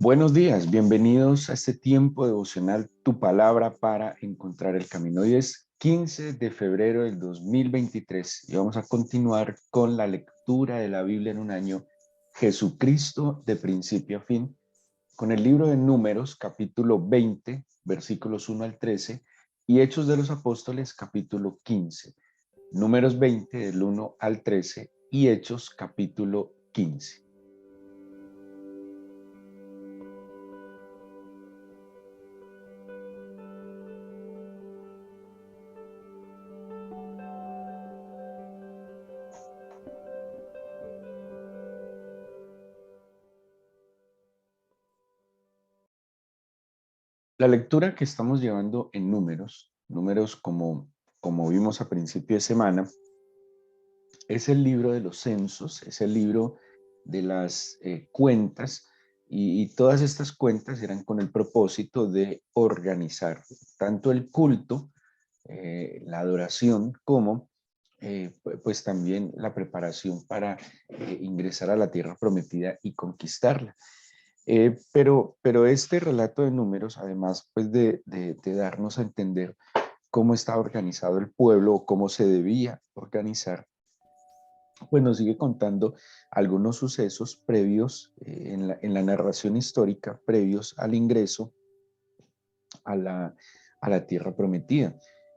Buenos días, bienvenidos a este tiempo devocional Tu Palabra para encontrar el camino. Hoy es 15 de febrero del 2023 y vamos a continuar con la lectura de la Biblia en un año, Jesucristo de principio a fin, con el libro de Números, capítulo 20, versículos 1 al 13, y Hechos de los Apóstoles, capítulo 15. Números 20, del 1 al 13, y Hechos, capítulo 15. La lectura que estamos llevando en números como vimos a principio de semana, es el libro de los censos, es el libro de las cuentas, y todas estas cuentas eran con el propósito de organizar tanto el culto, la adoración, como pues también la preparación para ingresar a la tierra prometida y conquistarla. Pero este relato de números, además pues de darnos a entender cómo estaba organizado el pueblo o cómo se debía organizar, pues nos sigue contando algunos sucesos previos en la narración histórica, previos al ingreso a la tierra prometida.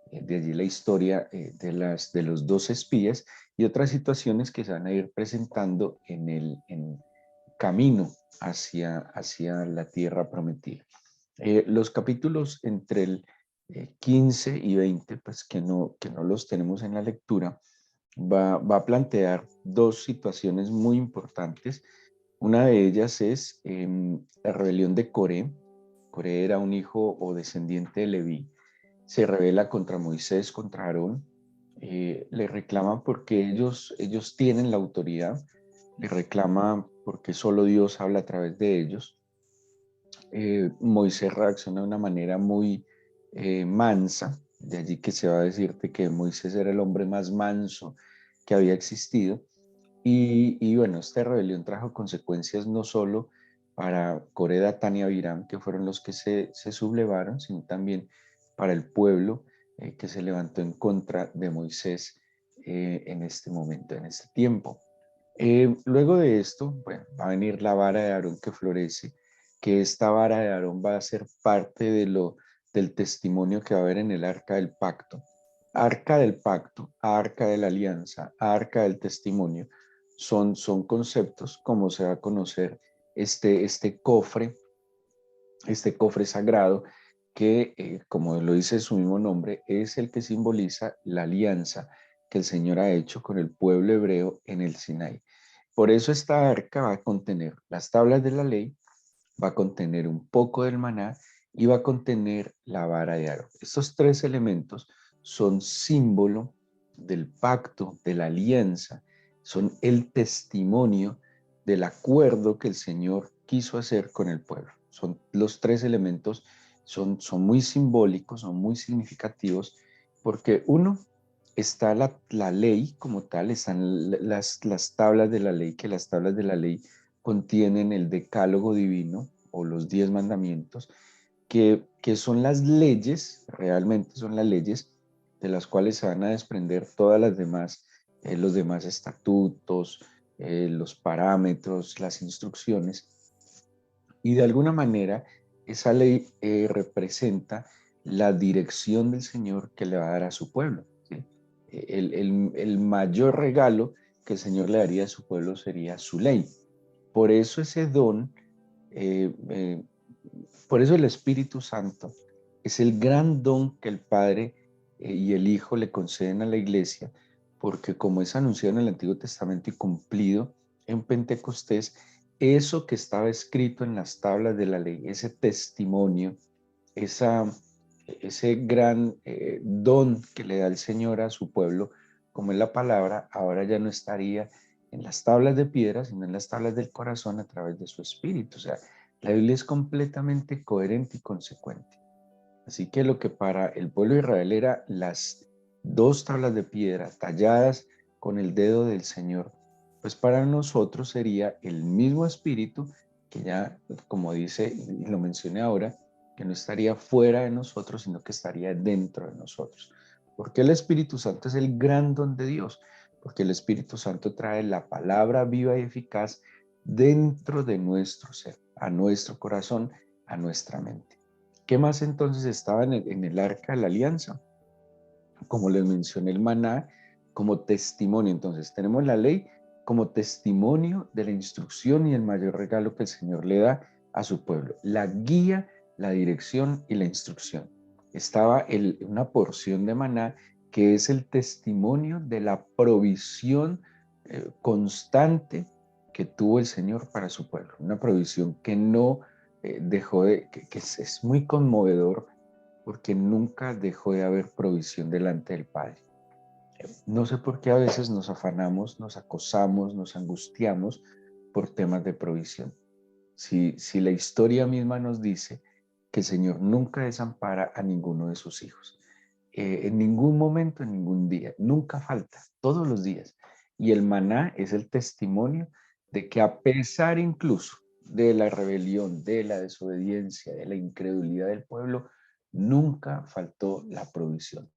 De allí la historia de los dos espías y otras situaciones que se van a ir presentando en camino hacia la tierra prometida. Los capítulos entre el 15 y 20, pues que no los tenemos en la lectura, va a plantear dos situaciones muy importantes. Una de ellas es la rebelión de Coré. Coré era un hijo o descendiente de Leví. Se rebela contra Moisés, contra Aarón. Le reclama porque ellos tienen la autoridad. Le reclama porque solo Dios habla a través de ellos. Moisés reacciona de una manera muy mansa, de allí que se va a decirte que Moisés era el hombre más manso que había existido. Y bueno, esta rebelión trajo consecuencias no solo para Coré, Datán y Abiram, que fueron los que se sublevaron, sino también para el pueblo que se levantó en contra de Moisés en este momento, en este tiempo. Luego de esto, bueno, va a venir la vara de Aarón que florece, que esta vara de Aarón va a ser parte del testimonio que va a haber en el arca del pacto. Arca del pacto, arca de la alianza, arca del testimonio, son conceptos como se va a conocer este cofre sagrado que, como lo dice su mismo nombre, es el que simboliza la alianza que el Señor ha hecho con el pueblo hebreo en el Sinaí. Por eso esta arca va a contener las tablas de la ley, va a contener un poco del maná y va a contener la vara de Aarón. Estos tres elementos son símbolo del pacto, de la alianza, son el testimonio del acuerdo que el Señor quiso hacer con el pueblo. Son los tres elementos, son muy simbólicos, son muy significativos, porque uno, está la ley como tal, están las tablas de la ley, que las tablas de la ley contienen el decálogo divino o los 10 mandamientos, que son las leyes, realmente son las leyes de las cuales se van a desprender todas las demás, los demás estatutos, los parámetros, las instrucciones, y de alguna manera esa ley representa la dirección del Señor que le va a dar a su pueblo, ¿sí? El mayor regalo que el Señor le daría a su pueblo sería su ley. Por eso ese don, eh, eh, por eso el Espíritu Santo es el gran don que el Padre y el Hijo le conceden a la iglesia, porque como es anunciado en el Antiguo Testamento y cumplido en Pentecostés, eso que estaba escrito en las tablas de la ley, ese testimonio, esa, ese gran don que le da el Señor a su pueblo, como es la palabra, ahora ya no estaría en las tablas de piedra, sino en las tablas del corazón a través de su espíritu. O sea, la Biblia es completamente coherente y consecuente. Así que lo que para el pueblo de Israel era las dos tablas de piedra talladas con el dedo del Señor, pues para nosotros sería el mismo espíritu que ya, como dice y lo mencioné ahora, que no estaría fuera de nosotros, sino que estaría dentro de nosotros. Porque el Espíritu Santo es el gran don de Dios, porque el Espíritu Santo trae la palabra viva y eficaz dentro de nuestro ser, a nuestro corazón, a nuestra mente. ¿Qué más entonces estaba en el arca de la alianza? Como les mencioné, el maná como testimonio. Entonces tenemos la ley como testimonio de la instrucción y el mayor regalo que el Señor le da a su pueblo. La guía, la dirección y la instrucción. Estaba una porción de maná que es el testimonio de la provisión constante que tuvo el Señor para su pueblo. Una provisión que no dejó de, que es muy conmovedor porque nunca dejó de haber provisión delante del Padre. No sé por qué a veces nos afanamos, nos acosamos, nos angustiamos por temas de provisión. Si la historia misma nos dice que el Señor nunca desampara a ninguno de sus hijos, en ningún momento, en ningún día, nunca falta, todos los días. Y el maná es el testimonio de que a pesar incluso de la rebelión, de la desobediencia, de la incredulidad del pueblo, nunca faltó la provisión.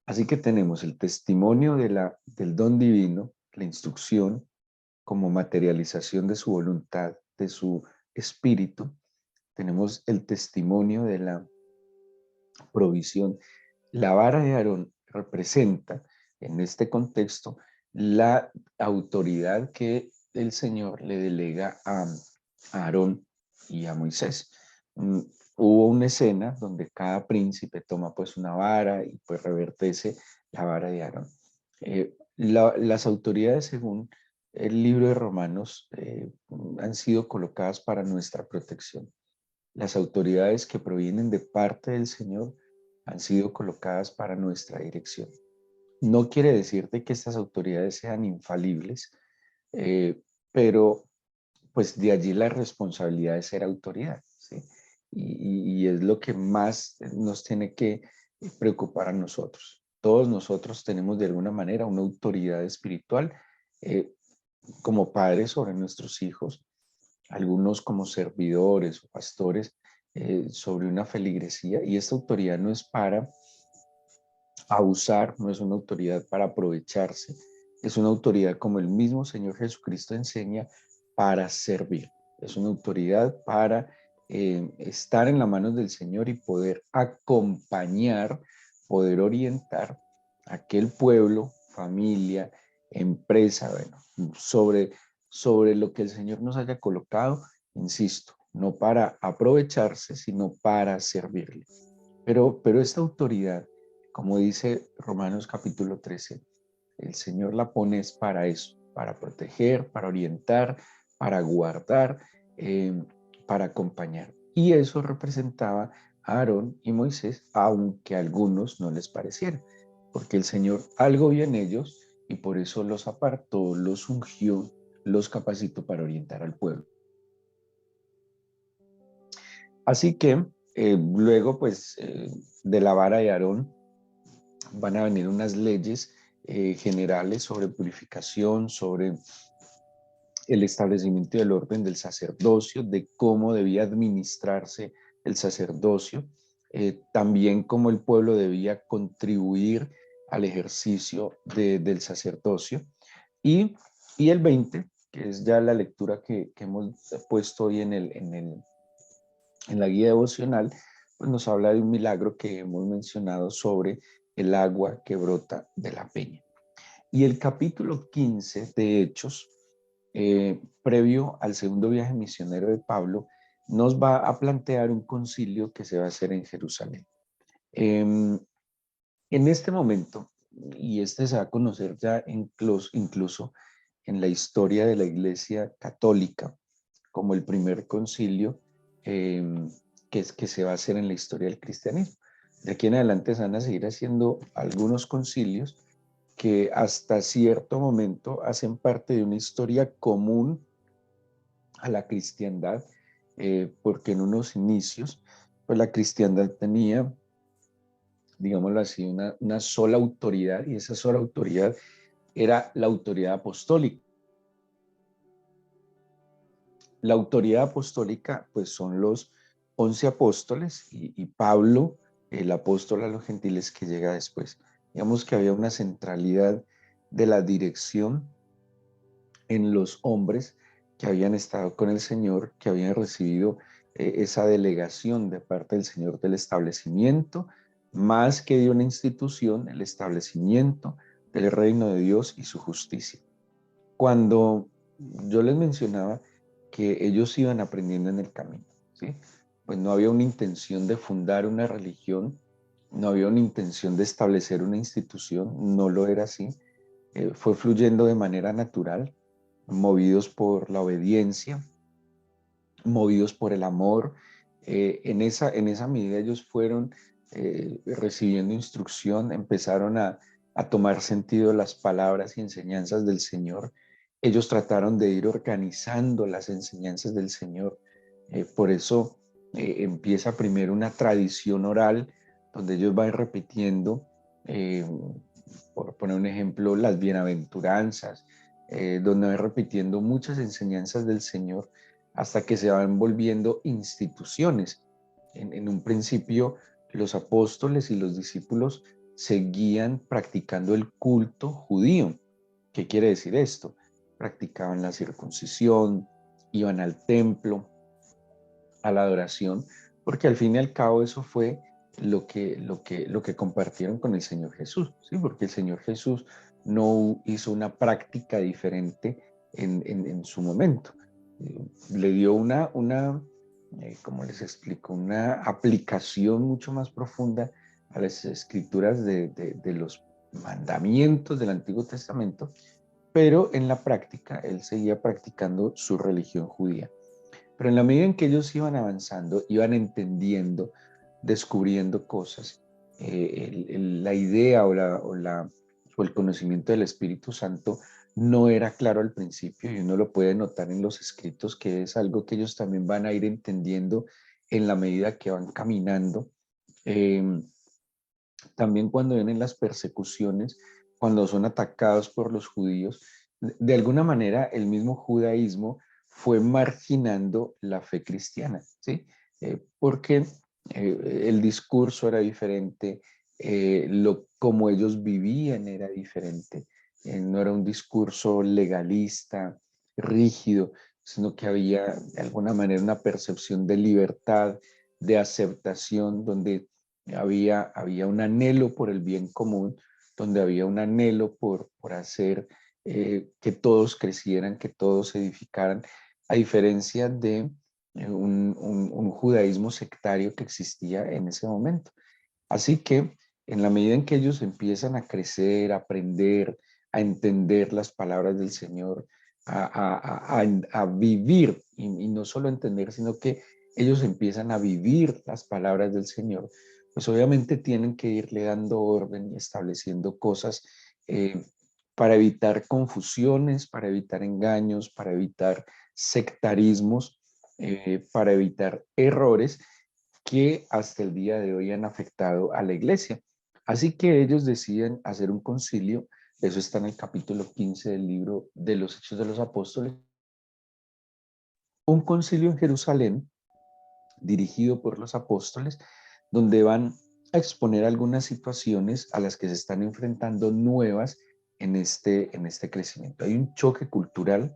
Así que tenemos el testimonio del don divino, la instrucción como materialización de su voluntad, de su espíritu. Tenemos el testimonio de la provisión. La vara de Aarón representa en este contexto la autoridad que el Señor le delega a Aarón y a Moisés. Hubo una escena donde cada príncipe toma pues una vara y pues revertece la vara de Aarón. Las autoridades, según el libro de Romanos, han sido colocadas para nuestra protección. Las autoridades que provienen de parte del Señor han sido colocadas para nuestra dirección. No quiere decirte que estas autoridades sean infalibles, eh, pero pues de allí la responsabilidad de ser autoridad, ¿sí? Y es lo que más nos tiene que preocupar a nosotros. Todos nosotros tenemos de alguna manera una autoridad espiritual eh, como padres sobre nuestros hijos, algunos como servidores o pastores sobre una feligresía, y esta autoridad no es para abusar, no es una autoridad para aprovecharse, es una autoridad como el mismo Señor Jesucristo enseña para servir, es una autoridad para estar en las manos del Señor y poder acompañar, poder orientar a aquel pueblo, familia, empresa, bueno, sobre lo que el Señor nos haya colocado, insisto, no para aprovecharse, sino para servirle. Pero esta autoridad, como dice Romanos capítulo 13, el Señor la pone es para eso, para proteger, para orientar, para guardar, eh, para acompañar. Y eso representaba a Aarón y Moisés, aunque a algunos no les pareciera, porque el Señor algo vio en ellos y por eso los apartó, los ungió, los capacitó para orientar al pueblo. Así que luego, pues, de la vara de Aarón van a venir unas leyes generales sobre purificación, sobre el establecimiento del orden del sacerdocio, de cómo debía administrarse el sacerdocio, también cómo el pueblo debía contribuir al ejercicio del sacerdocio. Y, y el 20, que es ya la lectura que hemos puesto hoy en la guía devocional, pues nos habla de un milagro que hemos mencionado sobre el agua que brota de la peña. Y el capítulo 15 de Hechos, previo al segundo viaje misionero de Pablo, nos va a plantear un concilio que se va a hacer en Jerusalén. En este momento, y este se va a conocer ya incluso en la historia de la Iglesia Católica, como el primer concilio eh, que se va a hacer en la historia del cristianismo. De aquí en adelante se van a seguir haciendo algunos concilios que hasta cierto momento hacen parte de una historia común a la cristiandad, porque en unos inicios, pues la cristiandad tenía, digámoslo así, una sola autoridad, y esa sola autoridad era la autoridad apostólica. La autoridad apostólica, pues son los 11 apóstoles y Pablo, el apóstol a los gentiles que llega después. Digamos que había una centralidad de la dirección en los hombres que habían estado con el Señor, que habían recibido esa delegación de parte del Señor del establecimiento, más que de una institución, el establecimiento del reino de Dios y su justicia. Cuando yo les mencionaba que ellos iban aprendiendo en el camino, ¿sí? Pues no había una intención de fundar una religión, no había una intención de establecer una institución, no lo era así. Fue fluyendo de manera natural, movidos por la obediencia, movidos por el amor. En esa medida ellos fueron recibiendo instrucción, empezaron a tomar sentido las palabras y enseñanzas del Señor. Ellos trataron de ir organizando las enseñanzas del Señor. Por eso empieza primero una tradición oral, donde ellos van repitiendo, eh, por poner un ejemplo, las bienaventuranzas, donde van repitiendo muchas enseñanzas del Señor hasta que se van volviendo instituciones. En un principio, los apóstoles y los discípulos seguían practicando el culto judío. ¿Qué quiere decir esto? Practicaban la circuncisión, iban al templo, a la adoración, porque al fin y al cabo eso fue lo que compartieron con el Señor Jesús, ¿sí? Porque el Señor Jesús no hizo una práctica diferente en su momento. Le dio como les explico, una aplicación mucho más profunda a las escrituras de los mandamientos del Antiguo Testamento, pero en la práctica él seguía practicando su religión judía. Pero en la medida en que ellos iban avanzando, iban entendiendo, descubriendo cosas, la idea o el conocimiento del Espíritu Santo no era claro al principio y uno lo puede notar en los escritos, que es algo que ellos también van a ir entendiendo en la medida que van caminando. Eh, También cuando vienen las persecuciones, cuando son atacados por los judíos, de alguna manera el mismo judaísmo fue marginando la fe cristiana, ¿sí? Porque el discurso era diferente, como ellos vivían era diferente, no era un discurso legalista, rígido, sino que había de alguna manera una percepción de libertad, de aceptación, donde había un anhelo por el bien común, donde había un anhelo por hacer que todos crecieran, que todos se edificaran, a diferencia de un judaísmo sectario que existía en ese momento. Así que en la medida en que ellos empiezan a crecer, a aprender, a entender las palabras del Señor, a vivir, y no solo entender, sino que ellos empiezan a vivir las palabras del Señor, pues obviamente tienen que irle dando orden y estableciendo cosas eh, para evitar confusiones, para evitar engaños, para evitar sectarismos, para evitar errores que hasta el día de hoy han afectado a la iglesia. Así que ellos deciden hacer un concilio, eso está en el capítulo 15 del libro de los Hechos de los Apóstoles, un concilio en Jerusalén dirigido por los apóstoles, donde van a exponer algunas situaciones a las que se están enfrentando nuevas en este crecimiento. Hay un choque cultural,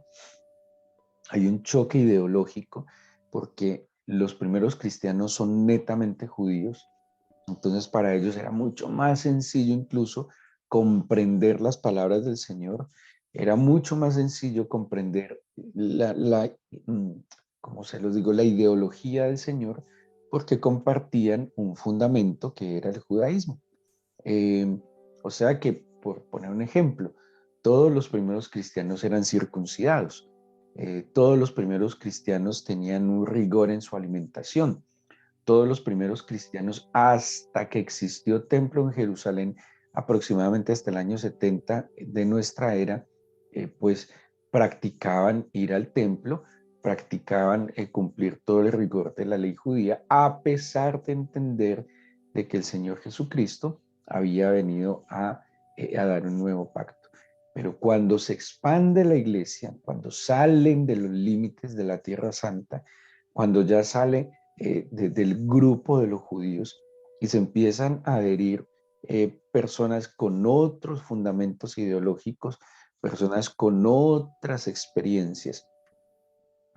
hay un choque ideológico, porque los primeros cristianos son netamente judíos. Entonces para ellos era mucho más sencillo incluso comprender las palabras del Señor, era mucho más sencillo comprender mm, como se los digo, la ideología del Señor, porque compartían un fundamento que era el judaísmo. Eh, o sea que, por poner un ejemplo, todos los primeros cristianos eran circuncidados, todos los primeros cristianos tenían un rigor en su alimentación, todos los primeros cristianos, hasta que existió templo en Jerusalén, aproximadamente hasta el año 70 de nuestra era, pues practicaban ir al templo, practicaban cumplir todo el rigor de la ley judía, a pesar de entender de que el Señor Jesucristo había venido a dar un nuevo pacto. Pero cuando se expande la iglesia, cuando salen de los límites de la Tierra Santa, cuando ya sale del grupo de los judíos y se empiezan a adherir personas con otros fundamentos ideológicos, personas con otras experiencias,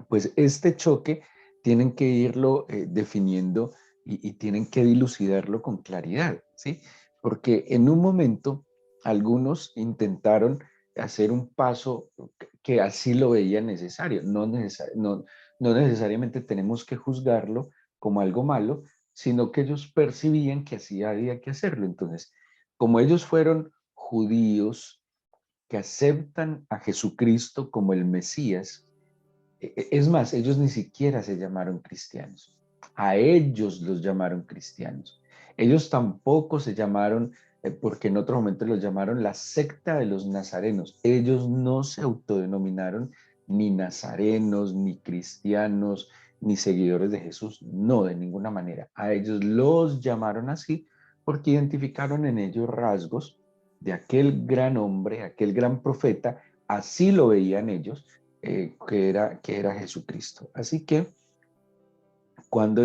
pues este choque tienen que irlo definiendo y tienen que dilucidarlo con claridad, ¿sí? Porque en un momento algunos intentaron hacer un paso que así lo veían necesario. No necesariamente tenemos que juzgarlo como algo malo, sino que ellos percibían que así había que hacerlo. Entonces, como ellos fueron judíos que aceptan a Jesucristo como el Mesías, es más, ellos ni siquiera se llamaron cristianos. A ellos los llamaron cristianos. Ellos tampoco se llamaron, porque en otro momento los llamaron la secta de los nazarenos. Ellos no se autodenominaron ni nazarenos, ni cristianos, ni seguidores de Jesús. No, de ninguna manera. A ellos los llamaron así porque identificaron en ellos rasgos de aquel gran hombre, aquel gran profeta. Así lo veían ellos, que era Jesucristo. Así que cuando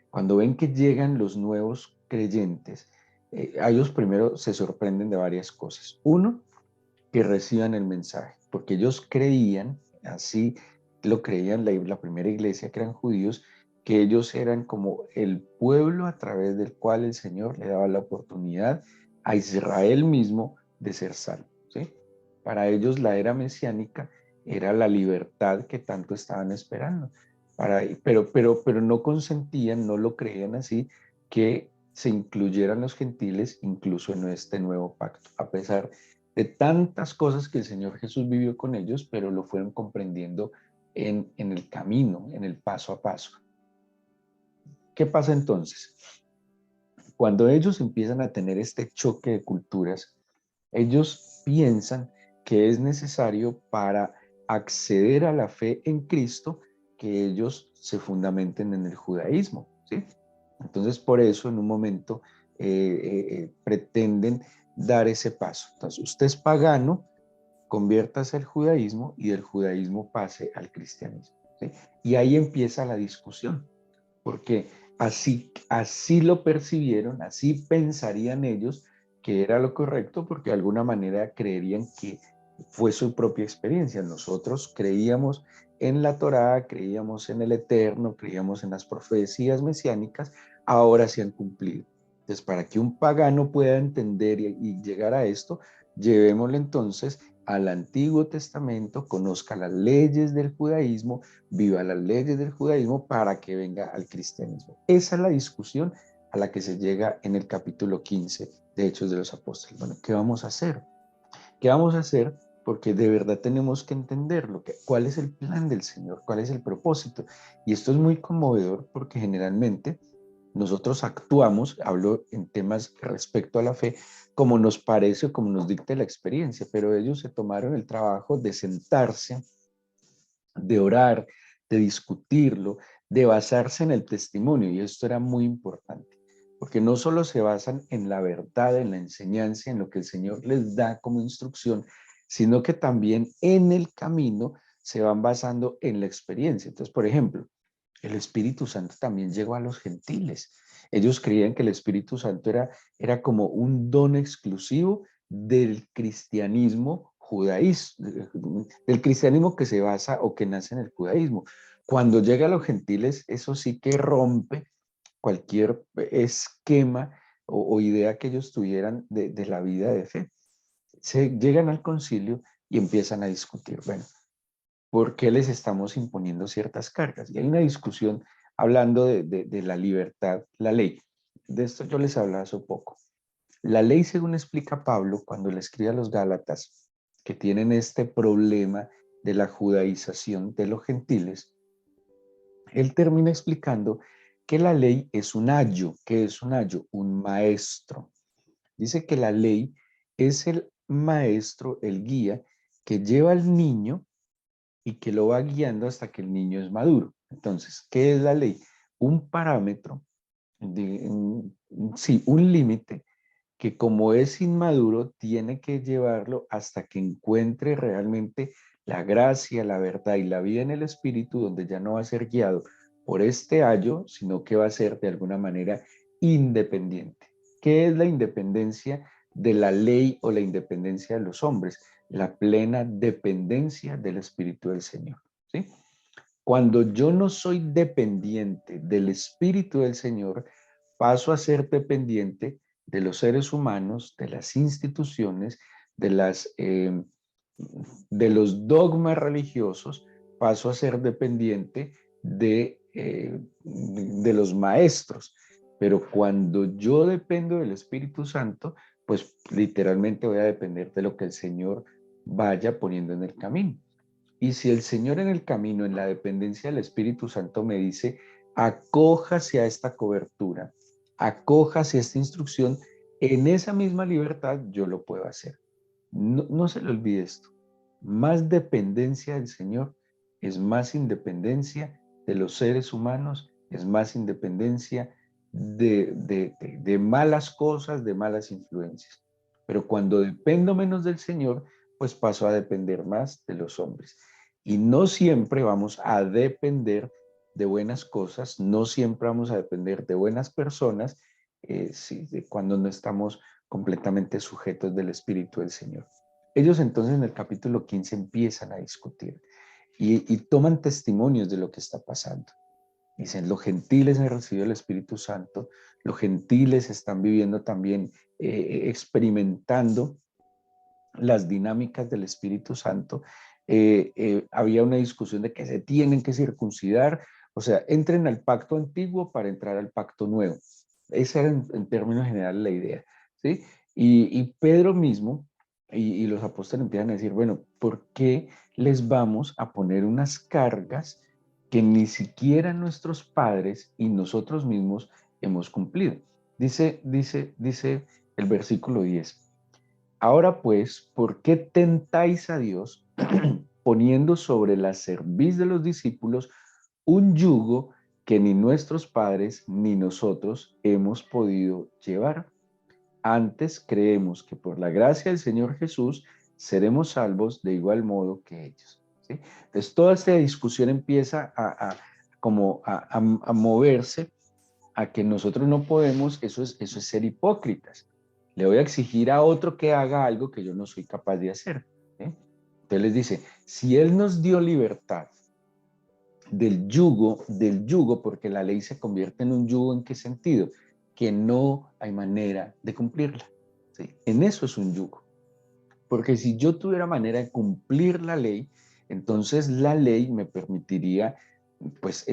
cuando ven que llegan los nuevos creyentes, a ellos primero se sorprenden de varias cosas. Uno, que reciban el mensaje, porque ellos creían, así lo creían la primera iglesia, que eran judíos, que ellos eran como el pueblo a través del cual el Señor le daba la oportunidad a Israel mismo de ser salvo, ¿sí? Para ellos la era mesiánica era la libertad que tanto estaban esperando. Pero no consentían, no lo creían así, que se incluyeran los gentiles incluso en este nuevo pacto, a pesar de tantas cosas que el Señor Jesús vivió con ellos, pero lo fueron comprendiendo en el camino, en el paso a paso. ¿Qué pasa entonces? Cuando ellos empiezan a tener este choque de culturas, ellos piensan que es necesario para acceder a la fe en Cristo que ellos se fundamenten en el judaísmo, ¿sí? Entonces, por eso en un momento pretenden dar ese paso. Entonces, usted es pagano, conviértase al judaísmo y del judaísmo pase al cristianismo, ¿sí? Y ahí empieza la discusión, porque así lo percibieron, así pensarían ellos que era lo correcto, porque de alguna manera creerían que fue su propia experiencia. Nosotros creíamos en la Torá, creíamos en el Eterno, creíamos en las profecías mesiánicas, ahora se han cumplido. Entonces, para que un pagano pueda entender y llegar a esto, llevémoslo entonces al Antiguo Testamento, conozca las leyes del judaísmo, viva las leyes del judaísmo para que venga al cristianismo. Esa es la discusión a la que se llega en el capítulo 15 de Hechos de los Apóstoles. Bueno, ¿qué vamos a hacer? ¿Qué vamos a hacer? Porque de verdad tenemos que entender cuál es el plan del Señor, cuál es el propósito. Y esto es muy conmovedor porque generalmente nosotros actuamos, hablo en temas respecto a la fe, como nos parece o como nos dicta la experiencia, pero ellos se tomaron el trabajo de sentarse, de orar, de discutirlo, de basarse en el testimonio. Y esto era muy importante, porque no solo se basan en la verdad, en la enseñanza, en lo que el Señor les da como instrucción, sino que también en el camino se van basando en la experiencia. Entonces, por ejemplo, el Espíritu Santo también llegó a los gentiles. Ellos creían que el Espíritu Santo era como un don exclusivo del cristianismo judaísmo, del cristianismo que se basa o que nace en el judaísmo. Cuando llega a los gentiles, eso sí que rompe cualquier esquema o idea que ellos tuvieran de la vida de fe. Se llegan al concilio y empiezan a discutir, bueno, ¿por qué les estamos imponiendo ciertas cargas? Y hay una discusión hablando de la libertad, la ley. De esto yo les hablaba hace poco. La ley, según explica Pablo cuando le escribe a los Gálatas, que tienen este problema de la judaización de los gentiles, él termina explicando que la ley es un ayo. ¿Qué es un ayo? Un maestro. Dice que la ley es el maestro, el guía, que lleva al niño y que lo va guiando hasta que el niño es maduro. Entonces, ¿qué es la ley? Un parámetro, sí, un límite que como es inmaduro, tiene que llevarlo hasta que encuentre realmente la gracia, la verdad y la vida en el Espíritu, donde ya no va a ser guiado por este ayo, sino que va a ser de alguna manera independiente. ¿Qué es la independencia de la ley o la independencia de los hombres? La plena dependencia del Espíritu del Señor, ¿sí? Cuando yo no soy dependiente del Espíritu del Señor, paso a ser dependiente de los seres humanos, de las instituciones, de, de los dogmas religiosos, paso a ser dependiente de los maestros. Pero cuando yo dependo del Espíritu Santo, pues literalmente voy a depender de lo que el Señor vaya poniendo en el camino. Y si el Señor en el camino, en la dependencia del Espíritu Santo, me dice, acójase a esta cobertura, acójase a esta instrucción, en esa misma libertad yo lo puedo hacer. No, no se le olvide esto. Más dependencia del Señor es más independencia de los seres humanos, es más independencia de malas cosas, de malas influencias. Pero cuando dependo menos del Señor, pues paso a depender más de los hombres. Y no siempre vamos a depender de buenas cosas, no siempre vamos a depender de buenas personas, sí, cuando no estamos completamente sujetos del Espíritu del Señor. Ellos entonces en el capítulo 15 empiezan a discutir y toman testimonios de lo que está pasando. Dicen, los gentiles han recibido el Espíritu Santo, los gentiles están viviendo también, experimentando las dinámicas del Espíritu Santo. Había una discusión de que se tienen que circuncidar, o sea, entren al pacto antiguo para entrar al pacto nuevo. Esa era en términos generales la idea, ¿sí? Y Pedro mismo y los apóstoles empiezan a decir, bueno, ¿por qué les vamos a poner unas cargas que ni siquiera nuestros padres y nosotros mismos hemos cumplido? Dice el versículo 10. Ahora pues, ¿por qué tentáis a Dios poniendo sobre la cerviz de los discípulos un yugo que ni nuestros padres ni nosotros hemos podido llevar? Antes creemos que por la gracia del Señor Jesús seremos salvos de igual modo que ellos, ¿sí? Entonces toda esta discusión empieza a moverse a que nosotros no podemos, eso es ser hipócritas. Le voy a exigir a otro que haga algo que yo no soy capaz de hacer, ¿sí? Entonces les dice, si Él nos dio libertad del yugo, porque la ley se convierte en un yugo, ¿en qué sentido? Que no hay manera de cumplirla, ¿sí? En eso es un yugo. Porque si yo tuviera manera de cumplir la ley, entonces la ley me permitiría pues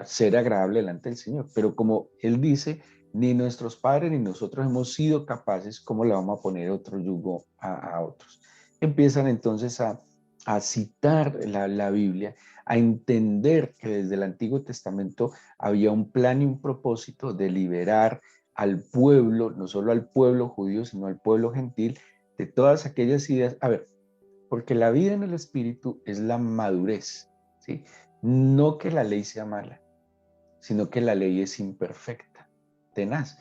ser agradable delante del Señor. Pero como Él dice, ni nuestros padres ni nosotros hemos sido capaces, ¿cómo le vamos a poner otro yugo a otros? Empiezan entonces a citar la Biblia, a entender que desde el Antiguo Testamento había un plan y un propósito de liberar al pueblo, no solo al pueblo judío, sino al pueblo gentil, de todas aquellas ideas. A ver, porque la vida en el Espíritu es la madurez, ¿sí? No que la ley sea mala, sino que la ley es imperfecta, tenaz.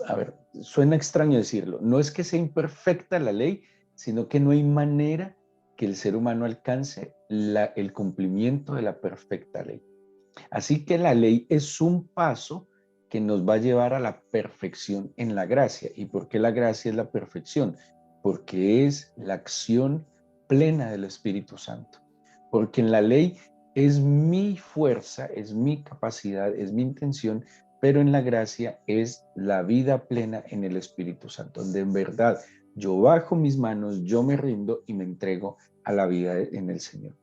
A ver, suena extraño decirlo, no es que sea imperfecta la ley, sino que no hay manera que el ser humano alcance el cumplimiento de la perfecta ley. Así que la ley es un paso que nos va a llevar a la perfección en la gracia. ¿Y por qué la gracia es la perfección? Porque es la acción plena del Espíritu Santo. Porque en la ley es mi fuerza, es mi capacidad, es mi intención, pero en la gracia es la vida plena en el Espíritu Santo, donde en verdad yo bajo mis manos, yo me rindo y me entrego a la vida en el Señor.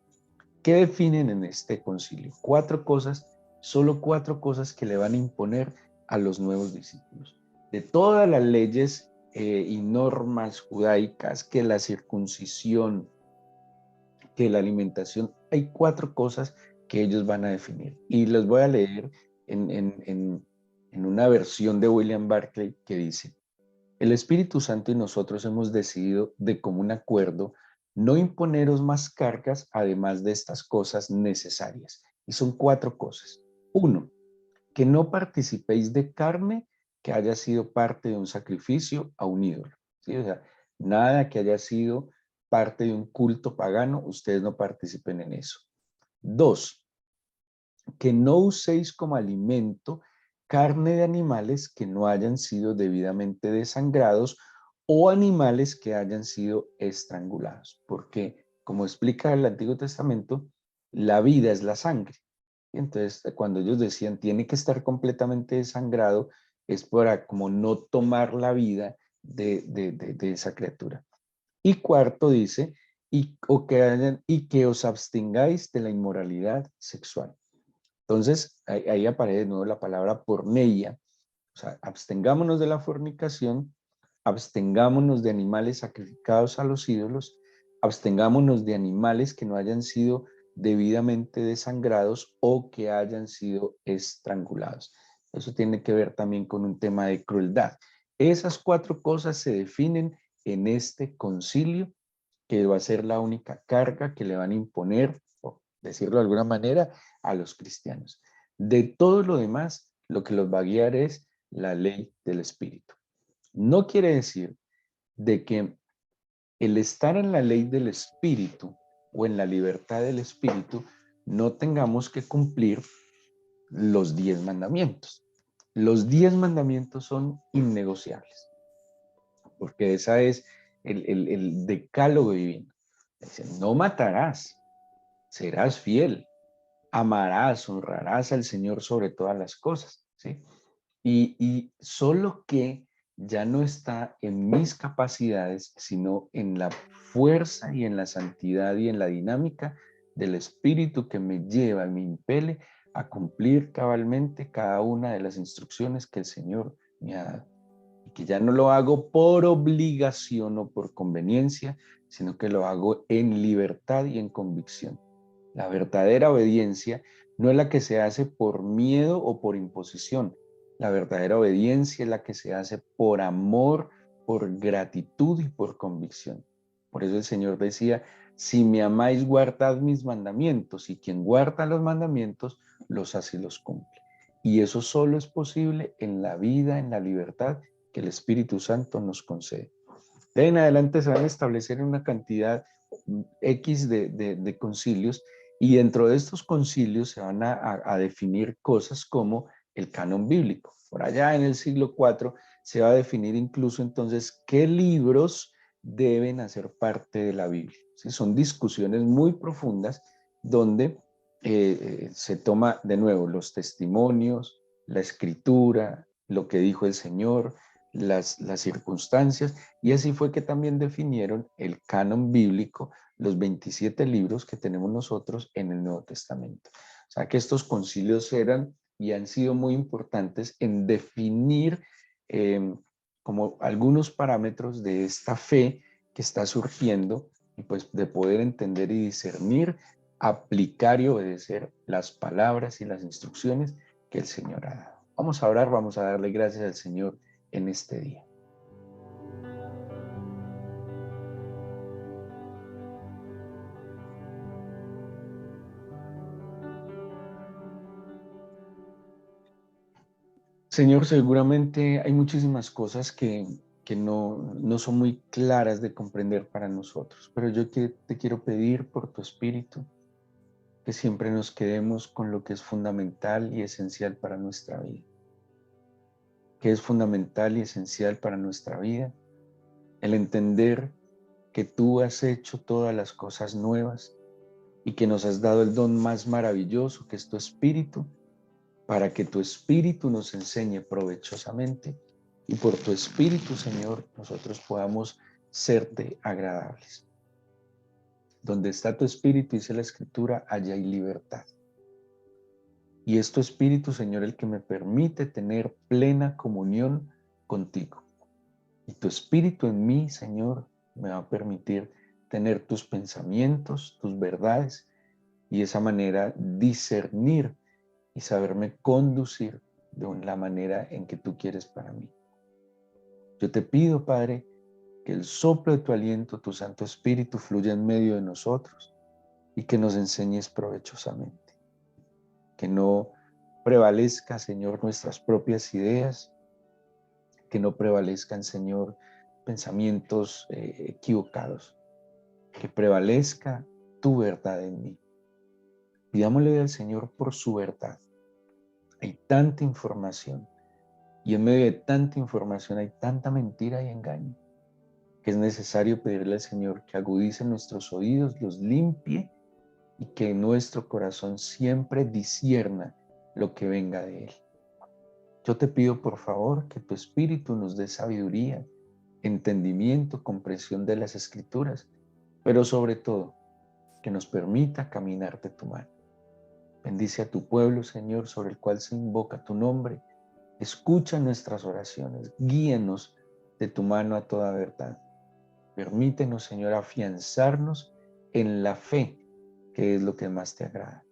¿Qué definen en este concilio? Cuatro cosas, solo cuatro cosas que le van a imponer a los nuevos discípulos. De todas las leyes y normas judaicas, que la circuncisión, que la alimentación, hay cuatro cosas que ellos van a definir. Y les voy a leer en una versión de William Barclay que dice, el Espíritu Santo y nosotros hemos decidido de común acuerdo no imponeros más cargas además de estas cosas necesarias. Y son cuatro cosas. Uno, que no participéis de carne que haya sido parte de un sacrificio a un ídolo, ¿sí? O sea, nada que haya sido parte de un culto pagano, ustedes no participen en eso. 2, que no uséis como alimento carne de animales que no hayan sido debidamente desangrados o animales que hayan sido estrangulados. Porque, como explica el Antiguo Testamento, la vida es la sangre. Y entonces, cuando ellos decían tiene que estar completamente desangrado, es para como no tomar la vida de esa criatura. Y cuarto dice, y que os abstengáis de la inmoralidad sexual. Entonces, ahí aparece de nuevo la palabra porneia, o sea, abstengámonos de la fornicación, abstengámonos de animales sacrificados a los ídolos, abstengámonos de animales que no hayan sido debidamente desangrados o que hayan sido estrangulados. Eso tiene que ver también con un tema de crueldad. Esas 4 cosas se definen en este concilio, que va a ser la única carga que le van a imponer, por decirlo de alguna manera, a los cristianos. De todo lo demás, lo que los va a guiar es la ley del Espíritu. No quiere decir de que el estar en la ley del Espíritu o en la libertad del Espíritu no tengamos que cumplir los 10 mandamientos. Los 10 mandamientos son innegociables, porque esa es el decálogo divino. Dice, no matarás, serás fiel, amarás, honrarás al Señor sobre todas las cosas, ¿sí? Y solo que ya no está en mis capacidades, sino en la fuerza y en la santidad y en la dinámica del Espíritu que me lleva, me impele a cumplir cabalmente cada una de las instrucciones que el Señor me ha dado. Y que ya no lo hago por obligación o por conveniencia, sino que lo hago en libertad y en convicción. La verdadera obediencia no es la que se hace por miedo o por imposición. La verdadera obediencia es la que se hace por amor, por gratitud y por convicción. Por eso el Señor decía, si me amáis, guardad mis mandamientos, y quien guarda los mandamientos, los hace y los cumple. Y eso solo es posible en la vida, en la libertad que el Espíritu Santo nos concede. De ahí en adelante se van a establecer una cantidad X de concilios, y dentro de estos concilios se van a definir cosas como el canon bíblico. Por allá en el siglo IV se va a definir incluso entonces qué libros deben hacer parte de la Biblia. ¿Sí? Son discusiones muy profundas donde se toma de nuevo los testimonios, la escritura, lo que dijo el Señor, las circunstancias, y así fue que también definieron el canon bíblico, los 27 libros que tenemos nosotros en el Nuevo Testamento. O sea que estos concilios eran y han sido muy importantes en definir como algunos parámetros de esta fe que está surgiendo, y pues de poder entender y discernir, aplicar y obedecer las palabras y las instrucciones que el Señor ha dado. Vamos a orar, vamos a darle gracias al Señor en este día. Señor, seguramente hay muchísimas cosas que no son muy claras de comprender para nosotros, pero yo te quiero pedir por tu Espíritu que siempre nos quedemos con lo que es fundamental y esencial para nuestra vida. Que es fundamental y esencial para nuestra vida el entender que tú has hecho todas las cosas nuevas y que nos has dado el don más maravilloso, que es tu Espíritu, para que tu Espíritu nos enseñe provechosamente, y por tu Espíritu, Señor, nosotros podamos serte agradables. Donde está tu Espíritu, dice la Escritura, allá hay libertad. Y es tu Espíritu, Señor, el que me permite tener plena comunión contigo. Y tu Espíritu en mí, Señor, me va a permitir tener tus pensamientos, tus verdades, y de esa manera discernir y saberme conducir de la manera en que tú quieres para mí. Yo te pido, Padre, que el soplo de tu aliento, tu Santo Espíritu, fluya en medio de nosotros y que nos enseñes provechosamente. Que no prevalezca, Señor, nuestras propias ideas, que no prevalezcan, Señor, pensamientos equivocados, que prevalezca tu verdad en mí. Pidámosle al Señor por su verdad. Hay tanta información y en medio de tanta información hay tanta mentira y engaño que es necesario pedirle al Señor que agudice nuestros oídos, los limpie y que nuestro corazón siempre discierna lo que venga de Él. Yo te pido por favor que tu Espíritu nos dé sabiduría, entendimiento, comprensión de las Escrituras, pero sobre todo que nos permita caminar de tu mano. Bendice a tu pueblo, Señor, sobre el cual se invoca tu nombre. Escucha nuestras oraciones, guíanos de tu mano a toda verdad. Permítenos, Señor, afianzarnos en la fe, que es lo que más te agrada.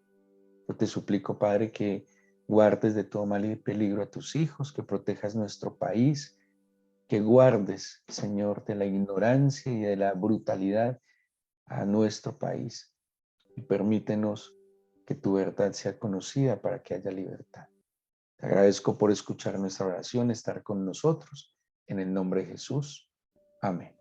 Yo te suplico, Padre, que guardes de todo mal y peligro a tus hijos, que protejas nuestro país, que guardes, Señor, de la ignorancia y de la brutalidad a nuestro país. Y permítenos que tu verdad sea conocida para que haya libertad. Te agradezco por escuchar nuestra oración, estar con nosotros. En el nombre de Jesús. Amén.